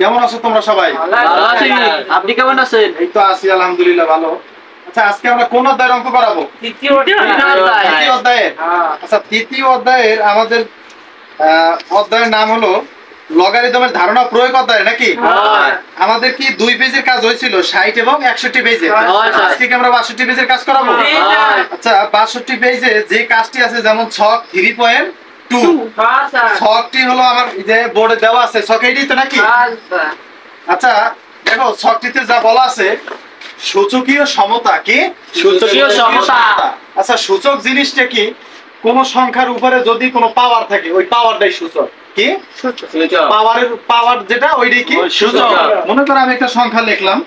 কেমন আছো তোমরা সবাই? ভালো আছি। আপনি কেমন আছেন? এই তো আছি আলহামদুলিল্লাহ ভালো। আচ্ছা আজকে আমরা কোন অধ্যায়ের অঙ্ক করাবো? তৃতীয় অধ্যায়ের। আচ্ছা তৃতীয় অধ্যায়ের আমাদের অধ্যায়ের নাম হলো লগারিদমের ধারণা প্রয়োগ অধ্যায় নাকি? আমাদের কি 2 পেজের কাজ হয়েছিল 60 এবং 61 পেজে। আজকে কি আমরা 62 পেজের কাজ করাবো? আচ্ছা 62 পেজে যে কাজটি আছে যেমন ছক 3.2 ছকটি হলো আমার যে বোর্ডে দেওয়া আছে ছক এইটাই তো নাকি? আচ্ছা দেখো ছকটিতে যা বলা আছে সূচকীয় সমতা কি? সূচকীয় সমতা। আচ্ছা সূচক জিনিসটা কি? কোন সংখ্যার উপরে যদি কোনো পাওয়ার থাকে ওই পাওয়ারটাই সূচক কি? পাওয়ার যেটা ওইটাই কি সূচক। মনে করো আমি একটা সংখ্যা লিখলাম,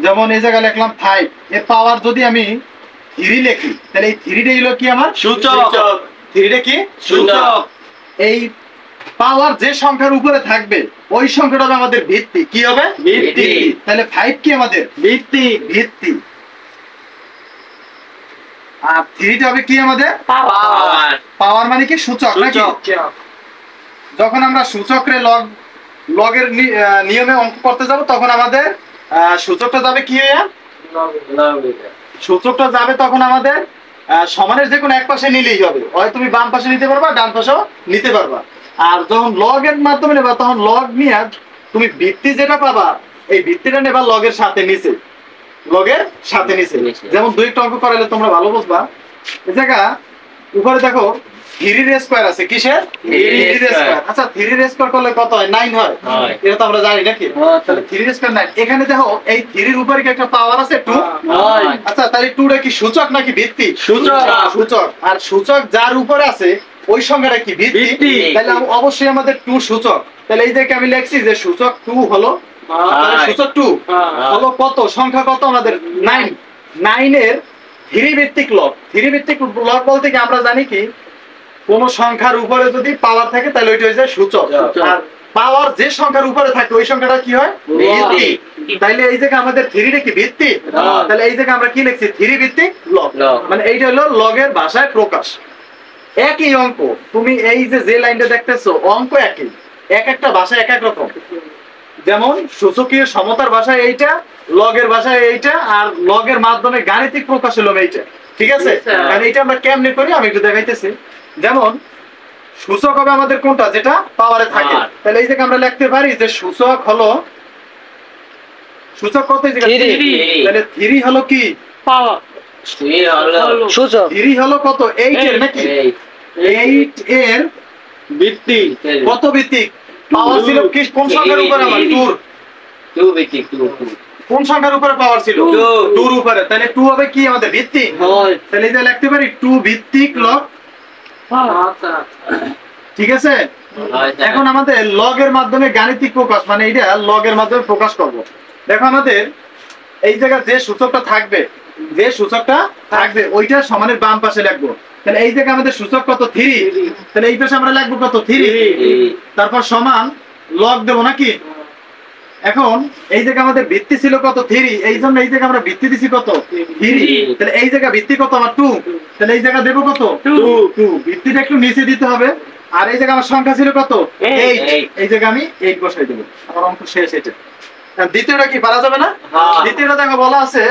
যেমন এই জায়গায় লিখলাম 5, এর পাওয়ার যদি আমি 3 লিখি তাহলে এই 3টাই হলো কি আমার সূচক। 3টা কি সূচক। এই পাওয়ার যে সংখ্যার উপরে থাকবে ওই সংখ্যাটা হবে আমাদের ভিত্তি। কি হবে? ভিত্তি। তাহলে 5 কি আমাদের ভিত্তি। ভিত্তি, আর 3টা হবে কি আমাদের পাওয়ার। পাওয়ার মানে কি সূচক নাকি? যখন আমরা সূচকরে লগের নিয়মে অঙ্ক করতে যাব তখন আমাদের সূচকটা যাবে কি হয়ে? সূচকটা যাবে তখন আমাদের সমানের যে কোনো এক পাশে নিলেই হবে, হয় তুমি বাম পাশে নিতে পারবা ডান পাশেও নিতে পারবা। আর যখন লগের মাধ্যমে নেবা তখন লগ নিয়ে তুমি ভিত্তি যেটা পাবা এই ভিত্তিটা নেবা লগের সাথে নিচে, লগের সাথে নিচে। যেমন 2 একটা অঙ্ক করাইলে তোমরা ভালো বুঝবা। এই জায়গা উপরে দেখো 3 স্কয়ার আছে, কিসের? 3 স্কয়ার। আচ্ছা 3 স্কয়ার করলে কত হয়? 9 হয়। এটা তো আমরা জানি নাকি? তাহলে 3 স্কয়ার 9। এখানে দেখো এই 3 এর উপরে কি একটা পাওয়ার আছে 2? আচ্ছা তাহলে 2টা কি সূচক নাকি ভিত্তি? সূচক। সূচক। আর সূচক যার উপরে আছে ওই সংখ্যাটা কি ভিত্তি। তাহলে অবশ্যই আমাদের 2 সূচক। তাহলে এই যে আমি লিখছি যে সূচক 2 হলো, তাহলে সূচক 2 হলো কত? সংখ্যা কত আমাদের? 9। 9 এর 3 ভিত্তিক লগ। 3 ভিত্তিক লগ বলতে কি আমরা জানি কি কোন সংখ্যার উপরে যদি পাওয়ার থাকে তাহলে ওইটা হয়ে যায় সূচক। আর পাওয়ার যে সংখ্যার উপরে থাকে ওই সংখ্যাটা কি হয়? ভিত্তি। তাইলে এই জায়গা আমাদের 3টা কি ভিত্তি? তাহলে এই জায়গা আমরা কি লিখছি? 3 ভিত্তিক লগ। মানে এইটা হলো লগের ভাষায় প্রকাশ। একই অঙ্ক তুমি এই যে লাইনটা দেখতেছো অঙ্ক একই, এক একটা ভাষা এক এক রকম। যেমন সূচকীয় সমতার ভাষায় এইটা, লগের ভাষায় এইটা, আর লগের মাধ্যমে গাণিতিক প্রকাশ হলো এইটা। ঠিক আছে? আর এইটা আমরা কেমনে করি আমি একটু দেখাইতেছি। যেমন সূচক হবে আমাদের কোনটা? যেটা পাওয়ারে থাকে। তাহলে এই যে আমরা লিখতে পারি যে সূচক হলো, সূচক কত? এই জায়গা 3। তাহলে 3 হলো কি পাওয়ার। সূচক। 3 হলো কত? 8 এর নাকি? 8 এর ভিত্তি। কত ভিত্তিক? পাওয়ার ছিল কি কোন সংখ্যার উপরে? আমার 2 ভিত্তিক। কোন সংখ্যার উপরে পাওয়ার ছিল? 2 এর উপরে। তাহলে 2 হবে কি আমাদের ভিত্তি। তাহলে এই যে লিখতে পারি 2 ভিত্তিক লগ। ঠিক আছে? এখন আমাদের লগের মাধ্যমে গাণিতিক প্রকাশ, মানে এটা লগের মাধ্যমে প্রকাশ করব। দেখো আমাদের এই জায়গায় যে সূচকটা থাকবে, যে সূচকটা থাকবে ওইটা সমানের বাম পাশে লিখবো। তাহলে এই জায়গায় আমাদের সূচক কত? 3। তাহলে এই পাশে আমরা লিখবো কত? 3। তারপর সমান লগ দেব নাকি? এখন এই জায়গায় আমাদের ভিত্তি ছিল কত? 3। এই জন্য এই জায়গায় আমরা ভিত্তি দিছি কত? 3। তাহলে এই জায়গা ভিত্তি কত আমার? 2। তাহলে এই জায়গা দেব কত? 2। ভিত্তিটা একটু নিচে দিতে হবে। আর এই জায়গা আমার সংখ্যা ছিল কত? 8। এই জায়গা আমি 8 বসাই দেব। আমার অঙ্ক শেষ। এটা দ্বিতীয়টা কি পারা যাবে না? দ্বিতীয়টা দেখো বলা আছে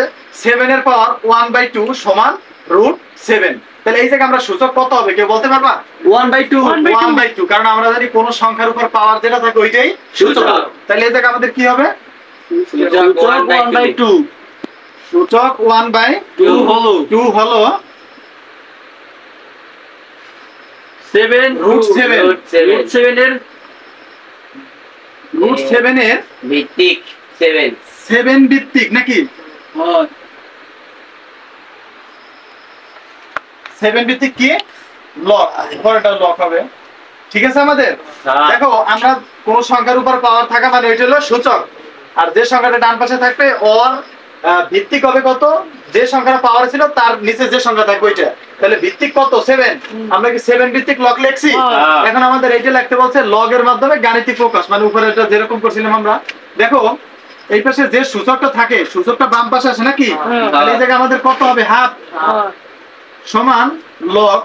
7 এর পাওয়ার 1/2 সমান √7। তাহলে এই জায়গা আমরা সূচক কত হবে কেউ বলতে পারবা? 1/2। কারণ আমরা জানি কোন সংখ্যার উপর পাওয়ার যেটা থাকে ওইটাই সূচক। তাহলে এই জায়গা আমাদের কি হবে? সূচক 1/2। সূচক 1/2 হলো 7 √7 এর ভিত্তিক 7 ভিত্তিক নাকি? 7 ভিত্তিক কি লগ, পরেরটা লগ হবে। ঠিক আছে আমাদের? দেখো আমরা কোন সংখ্যার উপর পাওয়ার থাকা মানে ওইটা হলো সূচক। আর যে সংখ্যাটা ডান পাশে থাকবে ওর ভিত্তিক হবে কত? যে সংখ্যাটা পাওয়ার ছিল তার নিচে যে সংখ্যা থাকবে ওইটা। তাহলে ভিত্তিক কত? 7। আমরা কি 7 ভিত্তিক লগ লিখছি? এখন আমাদের এইটা লিখতে বলছে লগের মাধ্যমে গাণিতিক প্রকাশ, মানে উপরে এটা যেরকম করছিলাম আমরা। দেখো এই পাশে যে সূচকটা থাকে সূচকটা বাম পাশে আসে নাকি? তাহলে এই জায়গায় আমাদের কত হবে? হাফ সমান লগ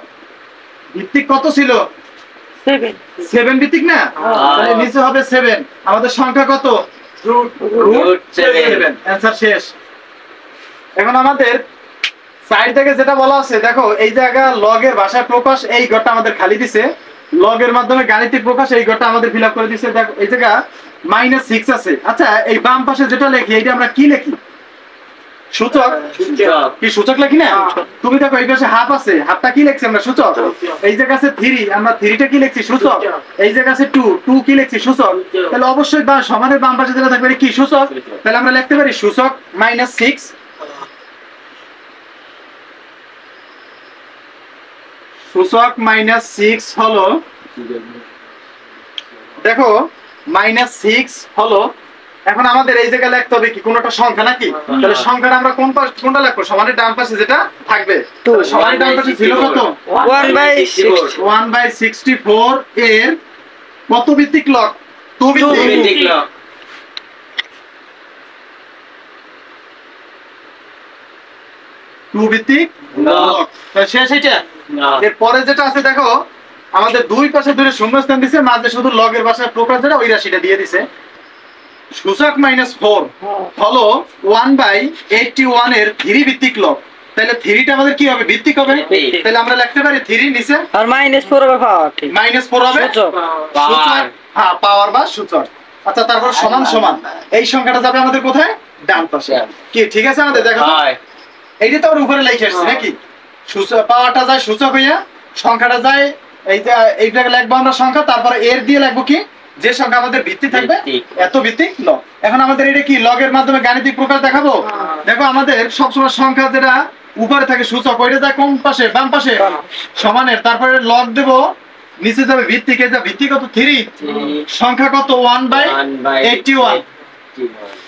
ভিত্তিক কত ছিল? 7 ভিত্তিক না, তাহলে নিচে হবে 7। আমাদের সংখ্যা কত? root 7 অ্যানসার শেষ। এখন আমাদের সাইড থেকে যেটা বলা আছে দেখো, এই জায়গা লগের ভাষায় প্রকাশ, এই ঘরটা আমাদের খালি দিছে। লগের মাধ্যমে গাণিতিক প্রকাশ, এই ঘরটা আমাদের ফিল আপ করে দিছে। দেখো এই জায়গা -6 আছে। আচ্ছা, এই বাম পাশে যেটা লিখি এইটা আমরা কি লিখি? সূচক। কি সূচক লিখি না? তুমি দেখো এই পাশে হাফ আছে, হাফটা কি লিখছি আমরা? সূচক। এই জায়গা আছে 3, আমরা 3টা কি লিখছি? সূচক। এই জায়গা আছে 2 কি লিখছি? সূচক। তাহলে অবশ্যই বা সমানের বাম পাশে যেটা থাকবে কি? সূচক। তাহলে আমরা লিখতে পারি সূচক -6। সূচক -6 হলো, দেখো -6 হলো। এখন আমাদের এই জায়গায় লিখতে হবে কি? কোনটা সংখ্যা নাকি? তাহলে সংখ্যাটা আমরা কোনটা লিখবো? সমানের ডান পাশে যেটা থাকবে। তাহলে সমানের ডান পাশে ছিল কত? 1/64 এর কত ভিত্তিক লগ? 2 ভিত্তিক লগ। 2 ভিত্তিক লগ। তাহলে শেষ এটা। এর পরে যেটা আছে দেখো, আমাদের দুই পাশে দুটো শূন্যস্থান দিছে, মাঝে শুধু লগের ভাষায় প্রকাশ যেটা ওই রাশিটা দিয়ে দিছে। সূচক -4 হলো 1/81 এর 3 ভিত্তিক লগ। তাহলে 3টা আমাদের কি হবে? ভিত্তিক হবে। তাহলে আমরা লিখতে পারি 3 নিচে আর -4 হবে পাওয়ার, ঠিক -4 হবে সূচক। সূচক, হ্যাঁ, পাওয়ার বা সূচক। আচ্ছা, তারপর সমান সমান এই সংখ্যাটা যাবে আমাদের কোথায়? ডান পাশে। কি ঠিক আছে আমাদের? দেখো এইটা তো আমরা উপরে লিখে আসছি নাকি? সূচক পাওয়ারটা যায় সূচক হইয়া, সংখ্যাটা যায় এইটা লিখবো আমরা সংখ্যা, তারপরে এর দিয়ে লিখবো কি? যে সংখ্যা আমাদের ভিত্তি থাকবে এত ভিত্তিক লগ। এখন আমাদের এটা কি লগের মাধ্যমে গাণিতিক প্রকাশ দেখাবো? দেখো আমাদের সবসময় সংখ্যা যেটা উপরে থাকে সূচক, ওইটা যায় কোন পাশে? বাম পাশে। সমানের, তারপরে লগ দেব, নিচে যাবে ভিত্তিক। এই যে ভিত্তি কত? 3। সংখ্যা কত? 1/81।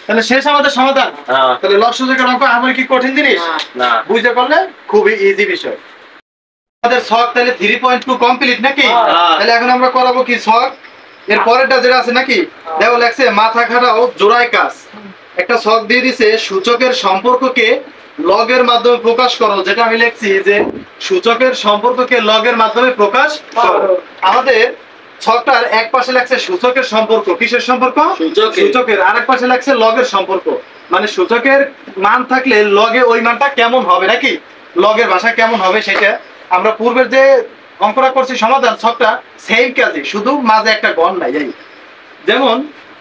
তাহলে শেষ আমাদের সমাধান। তাহলে লগ সূচকের অঙ্ক আমার কি কঠিন জিনিস? না, বুঝতে পারলে খুবই ইজি বিষয়। আমাদের ছক তাহলে 3.2 কমপ্লিট নাকি? তাহলে এখন আমরা করাবো কি? ছক এর পরেরটা যেটা আছে নাকি? দেখো লেখছে মাথা খাটাও জোড়ায় কাজ। একটা ছক দিয়ে দিছে সূচকের সম্পর্ককে লগের মাধ্যমে প্রকাশ করো, যেটা আমি লিখছি যে সূচকের সম্পর্ককে লগের মাধ্যমে প্রকাশ করো। আমাদের ছকটার এক পাশে লেখছে সূচকের সম্পর্ক। কিসের সম্পর্ক? সূচকের। আর এক পাশে লেখছে লগের সম্পর্ক। মানে সূচকের মান থাকলে লগে ওই মানটা কেমন হবে নাকি? লগের ভাষা কেমন হবে সেটা আমরা পূর্বের যে অঙ্কটা করছি সমাধান, ছকটা সেম কাজে, শুধু মাঝে একটা গণ নাই। এই যেমন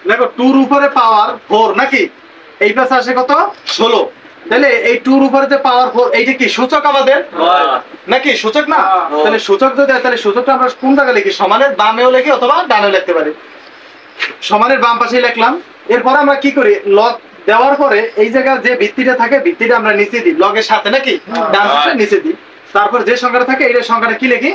দেখো 2 এর উপরে পাওয়ার 4 নাকি? এই পাশে আসে কত? 16। তাহলে এই 2 এর উপরে যে পাওয়ার 4, এইটা কি সূচক আমাদের নাকি? সূচক না? তাহলে সূচক যদি হয়, তাহলে সূচকটা আমরা কোন জায়গায় লিখি? সমানের বামেও লিখি অথবা ডানেও লিখতে পারি। সমানের বাম পাশেই লিখলাম। এরপর আমরা কি করি? লগ দেওয়ার পরে এই জায়গায় যে ভিত্তিটা থাকে, ভিত্তিটা আমরা নিচে দিই লগের সাথে নাকি? ডান পাশে নিচে দিই। তারপর যে সংখ্যাটা থাকে এই সংখ্যাটা কি লিখি?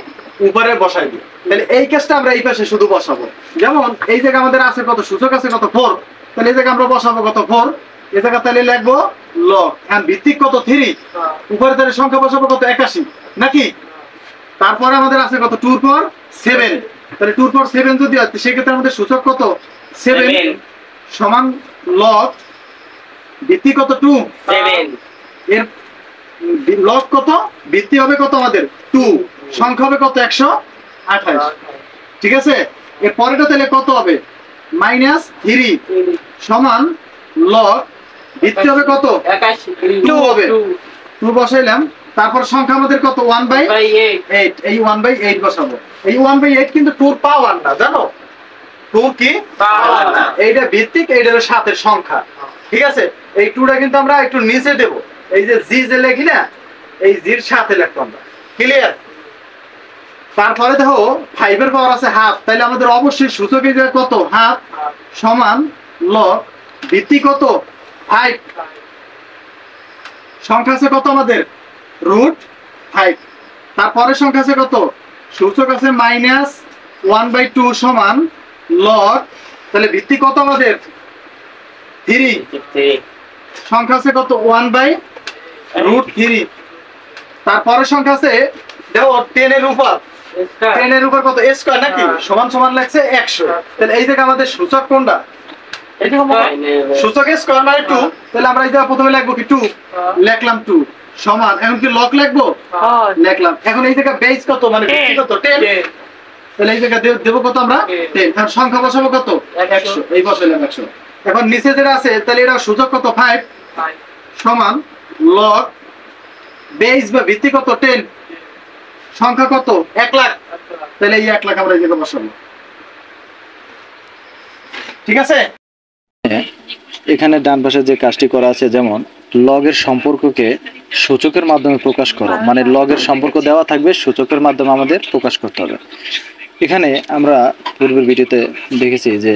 উপরে বসাই দিই। তাহলে এই কাজটা আমরা এই পাশে শুধু বসাবো। যেমন এই জায়গা আমাদের আছে কত? সূচক আছে কত? 4। তাহলে এই জায়গা আমরা বসাবো কত? 4। এই জায়গা তাহলে লিখবো লগ। এন্ড ভিত্তিক কত? 3। উপরে তাহলে সংখ্যা বসাবো কত? 81 নাকি? তারপরে আমাদের আছে কত? 2 এর পর 7। তাহলে 2 এর পর 7 যদি হয় সেক্ষেত্রে আমাদের সূচক কত? 7 সমান লগ ভিত্তি কত? 2। এর লগ কত? ভিত্তি হবে কত আমাদের? 2। সংখ্যা হবে কত? 128। ঠিক আছে? এর পরেরটা তাহলে কত হবে? -3 সমান লগ ভিত্তি হবে কত? 2 হবে। 2 বসাইলাম। তারপর সংখ্যা আমাদের কত? 1/8। এই 1/8 বসাবো। এই 1/8 কিন্তু 2 এর পাওয়ার না, জানো? 2 কি পাওয়ার না। এইটা ভিত্তিক, এইটার সাথে সংখ্যা। ঠিক আছে? এই 2টা কিন্তু আমরা একটু নিচে দেব। এই যে জি যে লেখি না, এই জির সাথে লিখবো আমরা। ক্লিয়ার? তারপরে দেখো 5 এর পাওয়ার আছে হাফ। তাহলে আমাদের অবশ্যই সূচকে যে কত? হাফ সমান লগ ভিত্তি কত? 5। সংখ্যা আছে কত আমাদের? √5। তারপরে সংখ্যা আছে কত? সূচক আছে -1/2 সমান লগ, তাহলে ভিত্তি কত আমাদের? 3। সংখ্যা আছে কত? 1/√3। তারপরে সংখ্যা আছে দেখো 10 এর উপর। 10 এর উপর কত? স্কয়ার নাকি? সমান সমান লাগছে 100। তাহলে এই জায়গা আমাদের সূচক কোনটা? সূচক স্কয়ার মানে 2। তাহলে আমরা এই জায়গা প্রথমে লিখবো কি? 2 লিখলাম 2 সমান, এখন কি লগ লিখবো? লিখলাম। এখন এই জায়গা বেস কত? মানে ভিত্তি কত? 10। তাহলে এই জায়গা দেবো কত আমরা 10, আর সংখ্যা বসাবো কত 100, এই বসাইলাম 100। এখন নিচে যেটা আছে তাহলে এটা সূচক কত 5 সমান লগ বেস বা ভিত্তি কত 10, সংখ্যা কত 1 লাখ, তাহলে এই 1 লাখ আমরা এই জায়গায় বসাবো। ঠিক আছে। এখানে ডান পাশে যে কাজটি করা আছে, যেমন লগের সম্পর্ককে সূচকের মাধ্যমে প্রকাশ করো, মানে লগের সম্পর্ক দেওয়া থাকবে, সূচকের মাধ্যমে আমাদের প্রকাশ করতে হবে। এখানে আমরা পূর্বের ভিডিওতে দেখেছি যে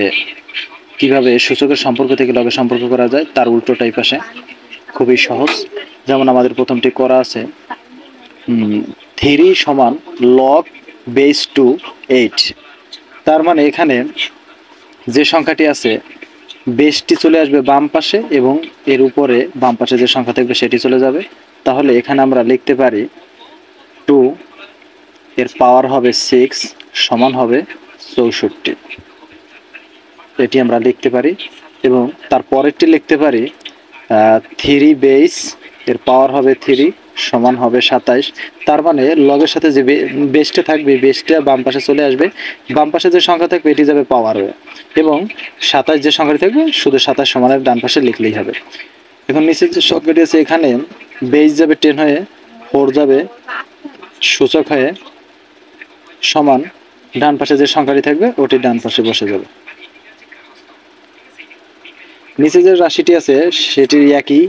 কিভাবে সূচকের সম্পর্ক থেকে লগের সম্পর্ক করা যায়, তার উল্টোটাই পাশে খুবই সহজ। যেমন আমাদের প্রথমটি করা আছে 3 সমান লগ বেস টু 8, তার মানে এখানে যে সংখ্যাটি আছে বেসটি চলে আসবে বাম পাশে এবং এর উপরে বাম পাশে যে সংখ্যা থাকবে সেটি চলে যাবে। তাহলে এখানে আমরা লিখতে পারি 2 এর পাওয়ার হবে 6 সমান হবে 64, এটি আমরা লিখতে পারি। এবং তার পরেরটি লিখতে পারি 3 বেস এর পাওয়ার হবে 3 সমান হবে 27, তার মানে লগের সাথে যে বেসটা থাকবে বেসটা বাম পাশে চলে আসবে, বাম পাশে যে সংখ্যা থাকবে এটি যাবে পাওয়ার হয়ে, এবং 27 যে সংখ্যাটি থাকবে শুধু 27 সমানের ডান পাশে লিখলেই হবে। এখন নিচের যে সংখ্যাটি আছে এখানে বেস যাবে 10 হয়ে, 4 যাবে সূচক হয়ে, সমান ডান পাশে যে সংখ্যাটি থাকবে ওটি ডান পাশে বসে যাবে। নিচে যে রাশিটি আছে সেটির একই,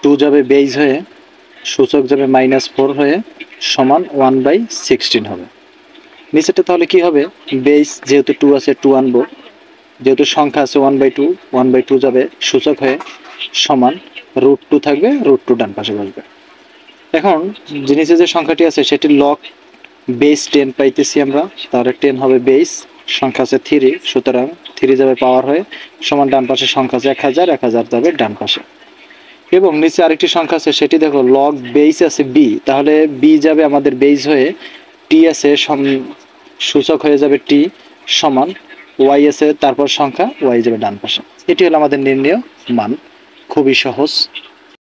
2 যাবে বেস হয়ে, সূচক যাবে -4 হয়ে, সমান 1/16 হবে। নিচেটা তাহলে কি হবে, বেস যেহেতু 2 আছে 2 আনবো, যেহেতু সংখ্যা আছে 1/2, 1/2 যাবে সূচক হয়ে, সমান √2 থাকবে, √2 ডান পাশে বসবে। এখন যে নিচে যে সংখ্যাটি আছে সেটি লগ বেস 10 পাইতেছি আমরা, তাহলে 10 হবে বেস, সংখ্যা আছে 3, সুতরাং 3 যাবে পাওয়ার হয়ে, সমান ডান পাশে সংখ্যা আছে 1000, 1000 যাবে ডান পাশে। এবং নিচে আরেকটি সংখ্যা আছে সেটি দেখো লগ বেস আছে b, তাহলে b যাবে আমাদের বেস হয়ে, t আছে সূচক হয়ে যাবে t, সমান y আছে তারপর সংখ্যা, y যাবে ডান পাশে। এটি হলো আমাদের নির্ণেয় মান, খুবই সহজ।